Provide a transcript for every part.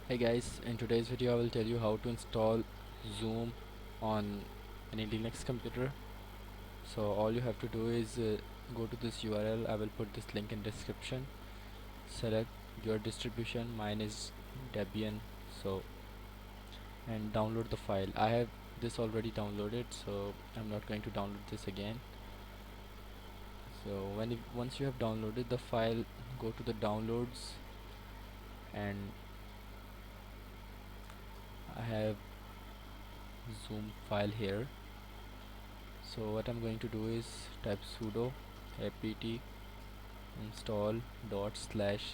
Hey guys, in today's video I will tell you how to install Zoom on any Linux computer. So all you have to do is go to this URL. I will put this link in description. Select your distribution. Mine is Debian. So and download the file. I have this already downloaded, so I'm not going to download this again. So once you have downloaded the file, go to the downloads, and I have Zoom file here. So what I'm going to do is type sudo apt install dot slash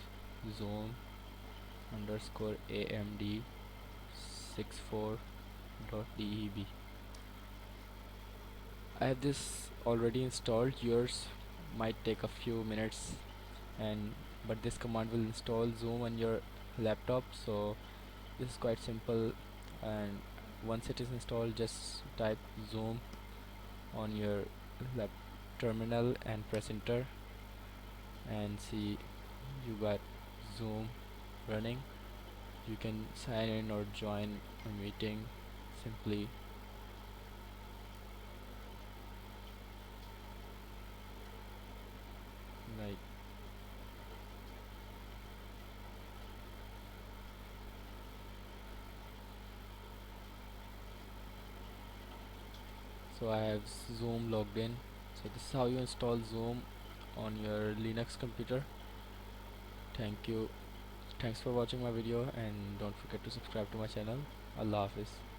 zoom underscore amd 64 dot deb. I have this already installed. Yours might take a few minutes, and but this command will install Zoom on your laptop, so this is quite simple. And once it is installed, just type Zoom on your lap terminal and press enter, and see you got Zoom running. You can sign in or join a meeting simply. Like, so I have Zoom logged in. So this is how you install Zoom on your Linux computer. Thank you. Thanks for watching my video, and don't forget to subscribe to my channel. Allah Hafiz.